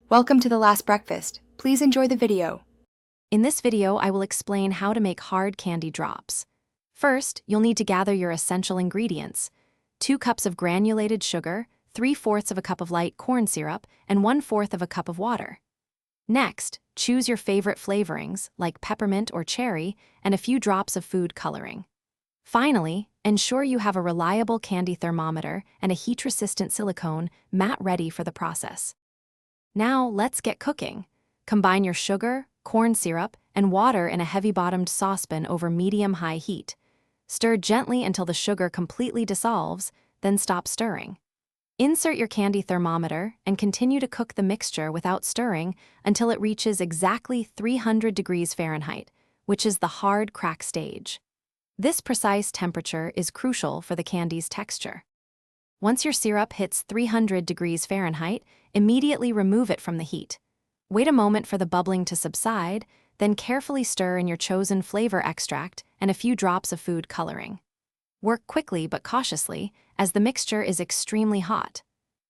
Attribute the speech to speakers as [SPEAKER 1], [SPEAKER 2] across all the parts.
[SPEAKER 1] Welcome to The Last Breakfast. Please enjoy the video.
[SPEAKER 2] In this video, I will explain how to make hard candy drops. First, you'll need to gather your essential ingredients: 2 cups of granulated sugar, 3/4 of a cup of light corn syrup, and 1/4 of a cup of water. Next, choose your favorite flavorings, like peppermint or cherry, and a few drops of food coloring. Finally, ensure you have a reliable candy thermometer and a heat-resistant silicone mat ready for the process. Now, let's get cooking. Combine your sugar, corn syrup, and water in a heavy-bottomed saucepan over medium-high heat. Stir gently until the sugar completely dissolves, then stop stirring. Insert your candy thermometer and continue to cook the mixture without stirring until it reaches exactly 300 degrees Fahrenheit, which is the hard crack stage. This precise temperature is crucial for the candy's texture. Once your syrup hits 300 degrees Fahrenheit, immediately remove it from the heat. Wait a moment for the bubbling to subside, then carefully stir in your chosen flavor extract and a few drops of food coloring. Work quickly but cautiously, as the mixture is extremely hot.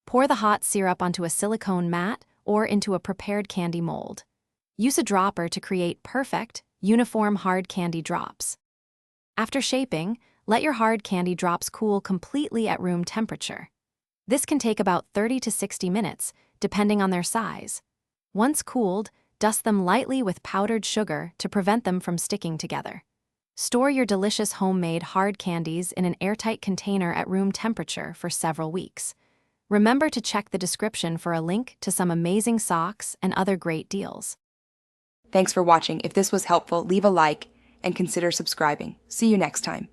[SPEAKER 2] Pour the hot syrup onto a silicone mat or into a prepared candy mold. Use a dropper to create perfect, uniform hard candy drops. After shaping, let your hard candy drops cool completely at room temperature. This can take about 30 to 60 minutes, depending on their size. Once cooled, dust them lightly with powdered sugar to prevent them from sticking together. Store your delicious homemade hard candies in an airtight container at room temperature for several weeks. Remember to check the description for a link to some amazing socks and other great deals.
[SPEAKER 1] Thanks for watching. If this was helpful, leave a like and consider subscribing. See you next time.